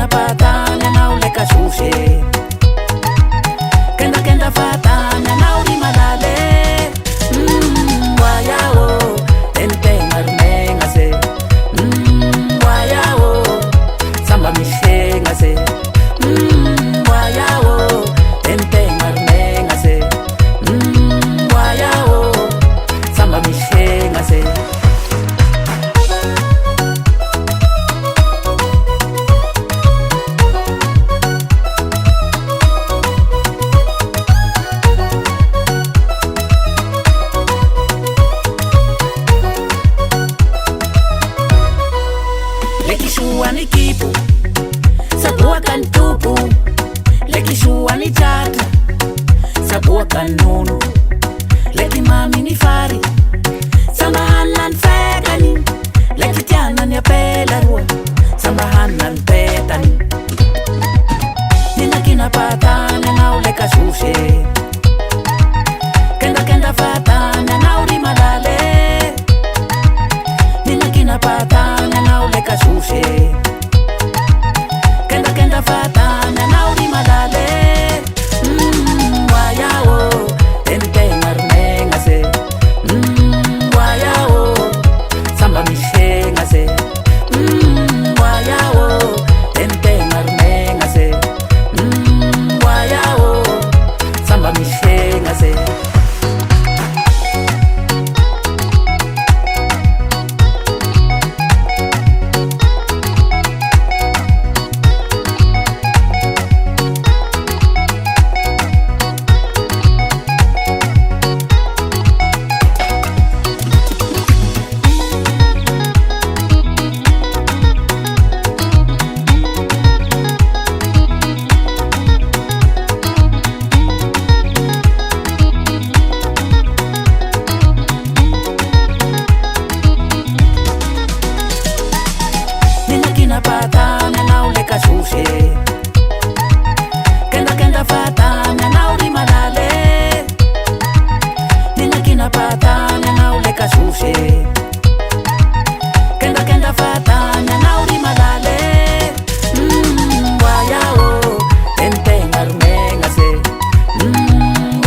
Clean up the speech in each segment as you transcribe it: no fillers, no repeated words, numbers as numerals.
patana na uleka shushe kenda fatana na uri malale wayao tente marmenga se wayao samba mishenga se wayao tente marmenga se wayao samba mishenga se Lekishua ni kipu, sabua kantupu. Lekishua ni chata, sabua kanunu. Leki mami ni fari, samahanan fekani. Leki tiana ni apela rua, samahanan petani. Nina kina patana na uleka shushe kenda fatana na uri malale. Nina kina patana na uleka shushe kenda fatana na uri malale wayao tente marmenga se wayao samba mishenga se wayao tente marmenga se wayao samba mishenga se patana na uleka shushe kenda fatana na uri malale. Nina kina patana na uleka shushe kenda fatana na uri malale wayao tente marmenga se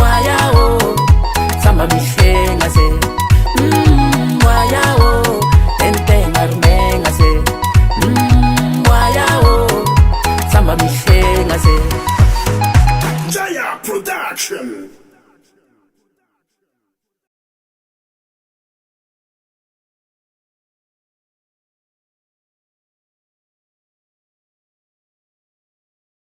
wayao samba mishenga se wayao tente marmenga se Samba mishenga se Jaya Production.